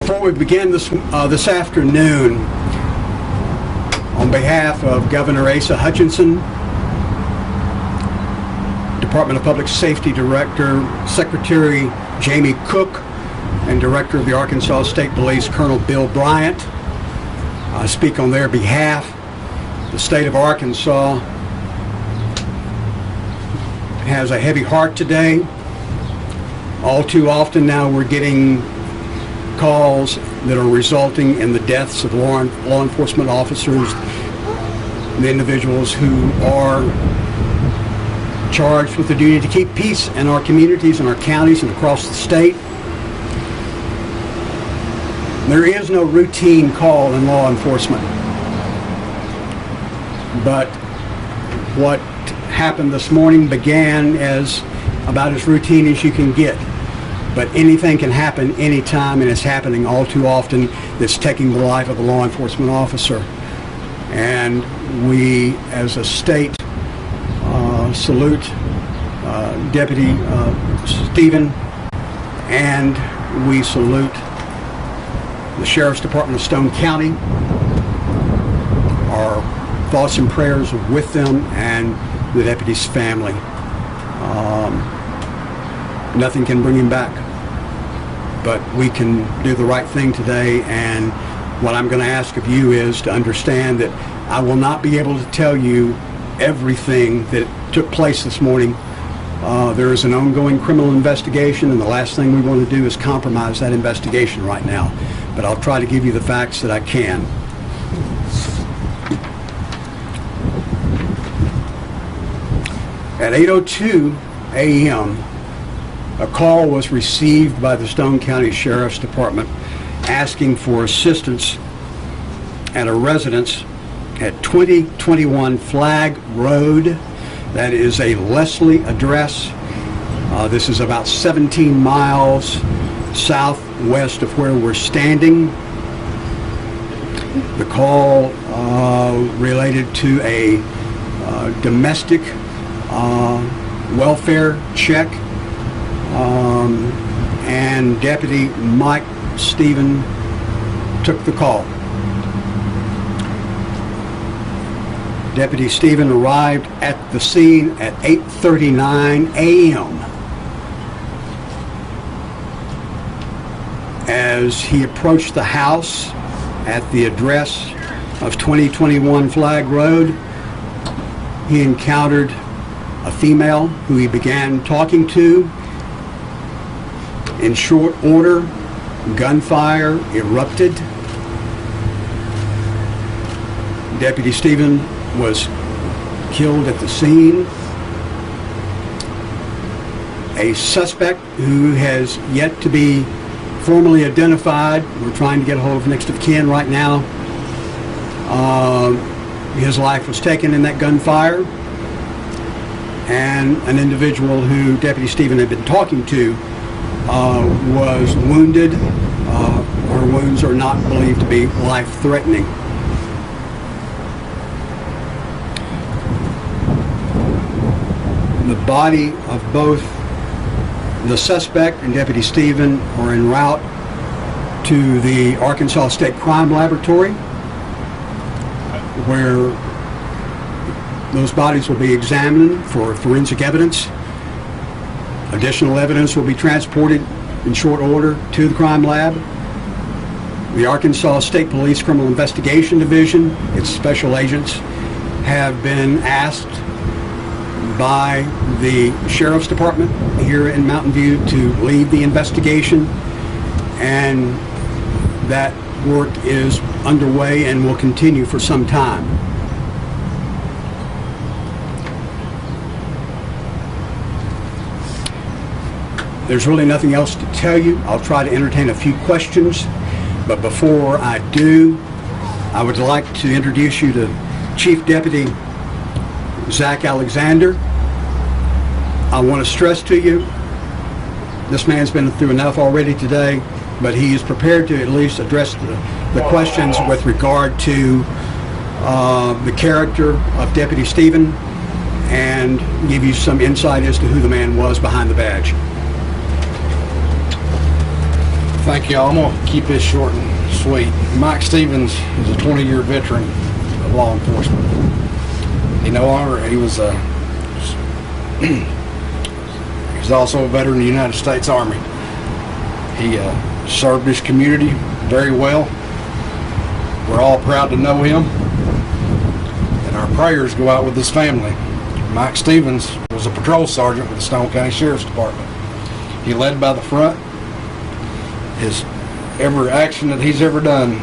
Before we begin this afternoon, on behalf of Governor Asa Hutchinson, Department of Public Safety Director, Secretary Jamie Cook, and Director of the Arkansas State Police, Colonel Bill Bryant, I speak on their behalf. The state of Arkansas has a heavy heart today. All too often now we're getting calls that are resulting in the deaths of law enforcement officers, the individuals who are charged with the duty to keep peace in our communities and our counties and across the state. There is no routine call in law enforcement, but what happened this morning began as about as routine as you can get. But anything can happen anytime, and it's happening all too often. That's taking the life of a law enforcement officer. And we, as a state, salute Deputy Stephen, and we salute the Sheriff's Department of Stone County. Our thoughts and prayers are with them and the deputy's family. Nothing can bring him back, but we can do the right thing today. And what I'm going to ask of you is to understand that I will not be able to tell you everything that took place this morning. There is an ongoing criminal investigation, and the last thing we want to do is compromise that investigation right now. But I'll try to give you the facts that I can. At 8:02 a.m., a call was received by the Stone County Sheriff's Department asking for assistance at a residence at 2021 Flag Road. That is a Leslie address. This is about 17 miles southwest of where we're standing. The call related to a domestic welfare check, and Deputy Mike Stephen took the call. Deputy Stephen arrived at the scene at 8:39 a.m. As he approached the house at the address of 2021 Flag Road, he encountered a female who he began talking to. In short order, gunfire erupted. Deputy Stephen was killed at the scene. A suspect who has yet to be formally identified, we're trying to get a hold of next of kin right now. His life was taken in that gunfire, and an individual who Deputy Stephen had been talking to was wounded. Her wounds are not believed to be life-threatening. The body of both the suspect and Deputy Stephen are en route to the Arkansas State Crime Laboratory, where those bodies will be examined for forensic evidence. Additional evidence will be transported in short order to the crime lab. The Arkansas State Police Criminal Investigation Division, its special agents, have been asked by the Sheriff's Department here in Mountain View to lead the investigation, and that work is underway and will continue for some time. There's really nothing else to tell you. I'll try to entertain a few questions, but before I do, I would like to introduce you to Chief Deputy Zach Alexander. I want to stress to you, this man's been through enough already today, but he is prepared to at least address the questions with regard to the character of Deputy Stephen and give you some insight as to who the man was behind the badge. Thank you. I'm going to keep this short and sweet. Mike Stevens is a 20-year veteran of law enforcement. He no longer, he was he's also a veteran of the United States Army. He served his community very well. We're all proud to know him, and our prayers go out with his family. Mike Stevens was a patrol sergeant with the Stone County Sheriff's Department. He led by the front. Every action that he's ever done,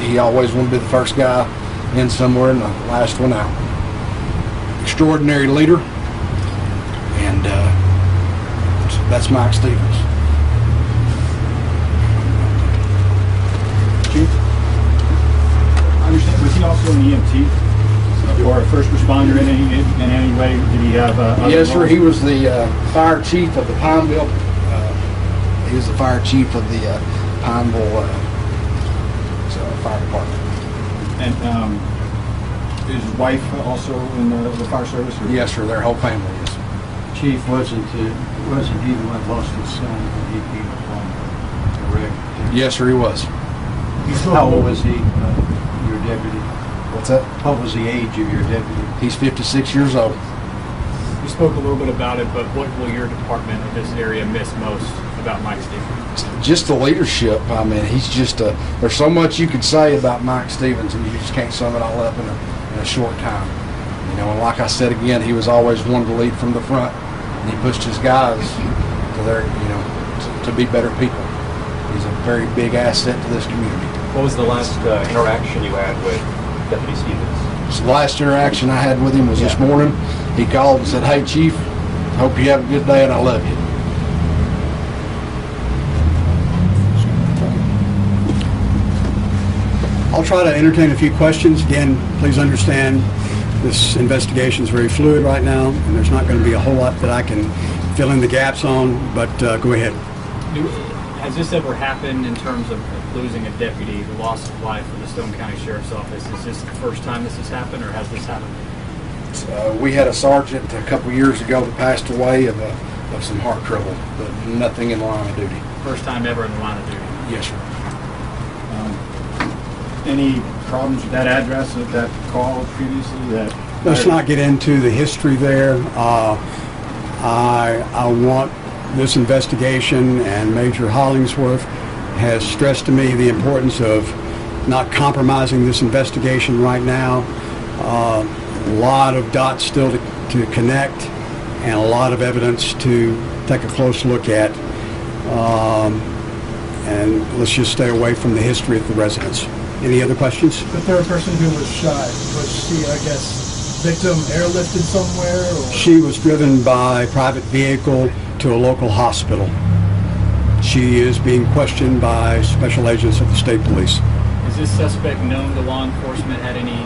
he always wanted to be the first guy in somewhere and the last one out. Extraordinary leader, and that's Mike Stevens. Chief, I understand, was he also an EMT or a first responder in any way? Did he have other Yes, sir. roles? He was the fire chief of the Pineville. He was the fire chief of the Pineville fire department. And is his wife also in the fire service? Or? Yes, sir. Their whole family is. Chief, wasn't he the one who lost his son when he came upon the wreck? Yes, sir. He was. How old was he, your deputy? What's that? What was the age of your deputy? He's 56 years old. You spoke a little bit about it, but what will your department or this area miss most about Mike Stevens? Just the leadership. I mean, he's just there's so much you could say about Mike Stevens, and you just can't sum it all up in a short time. You know, and like I said again, he was always one to lead from the front, and he pushed his guys to their, to be better people. He's a very big asset to this community. What was the last interaction you had with Deputy Stevens? So the last interaction I had with him was this morning. He called and said, "Hey, Chief, hope you have a good day and I love you." I'll try to entertain a few questions. Again, please understand this investigation is very fluid right now, and there's not going to be a whole lot that I can fill in the gaps on, but go ahead. Has this ever happened in terms of losing a deputy, the loss of life in the Stone County Sheriff's Office? Is this the first time this has happened, or has this happened? We had a sergeant a couple years ago that passed away of some heart trouble, but nothing in the line of duty. First time ever in the line of duty? Yes, sir. Any problems with that address of that call previously? Let's not get into the history there. I want this investigation, and Major Hollingsworth has stressed to me the importance of not compromising this investigation right now. A lot of dots still to connect, and a lot of evidence to take a close look at. And let's just stay away from the history of the residents. Any other questions? The third person who was shot, was she, I guess, victim airlifted somewhere? Or? She was driven by private vehicle to a local hospital. She is being questioned by special agents of the state police. Is this suspect known to law enforcement? Had any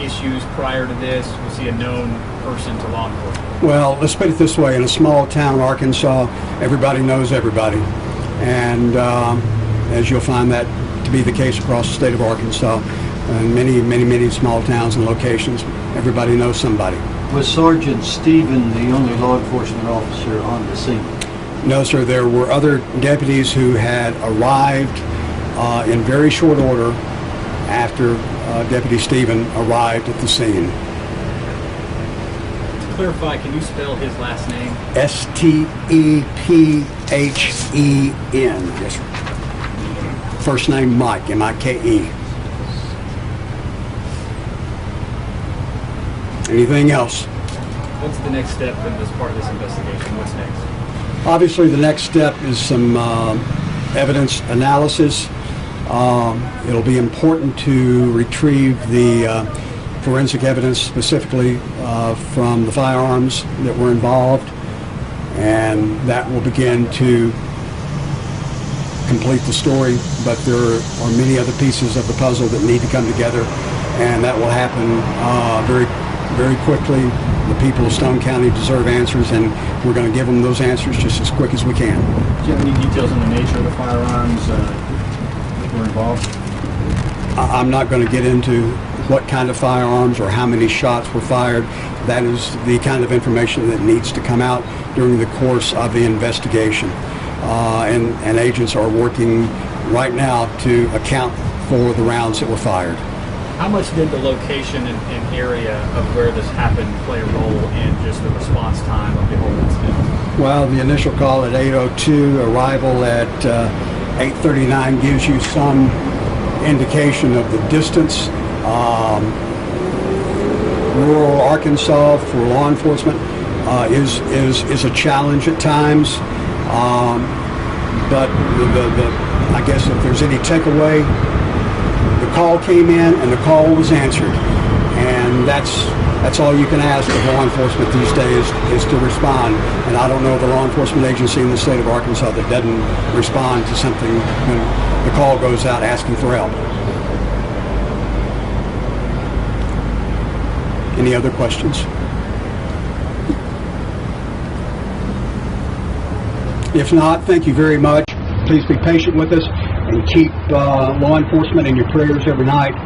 issues prior to this? Was he a known person to law enforcement? Well, let's put it this way. In a small town, Arkansas, everybody knows everybody. And as you'll find that to be the case across the state of Arkansas, and many small towns and locations, everybody knows somebody. Was Sergeant Stephen the only law enforcement officer on the scene? No, sir. There were other deputies who had arrived in very short order after Deputy Stephen arrived at the scene. To clarify, can you spell his last name? Stephen. Yes, sir. First name Mike, M-I-K-E. Anything else? What's the next step in this part of this investigation? What's next? Obviously, the next step is some evidence analysis. It'll be important to retrieve the forensic evidence, specifically from the firearms that were involved, and that will begin to complete the story. But there are many other pieces of the puzzle that need to come together, and that will happen very quickly. The people of Stone County deserve answers, and we're going to give them those answers just as quick as we can. Do you have any details on the nature of the firearms that were involved? I'm not going to get into what kind of firearms or how many shots were fired. That is the kind of information that needs to come out during the course of the investigation. and agents are working right now to account for the rounds that were fired. How much did the location and area of where this happened play a role in just the response time of the whole incident? Well, the initial call at 8:02, arrival at 8:39 gives you some indication of the distance. Rural Arkansas for law enforcement is a challenge at times. But I guess if there's any takeaway, the call came in and the call was answered, and that's all you can ask of law enforcement these days is to respond. And I don't know of a law enforcement agency in the state of Arkansas that doesn't respond to something when the call goes out asking for help. Any other questions? If not, thank you very much. Please be patient with us and keep law enforcement in your prayers every night,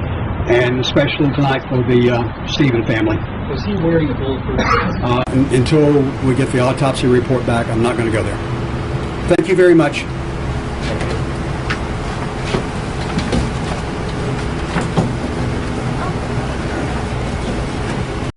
and especially tonight for the Stephen family. Was he wearing a bulletproof vest? Until we get the autopsy report back, I'm not going to go there. Thank you very much.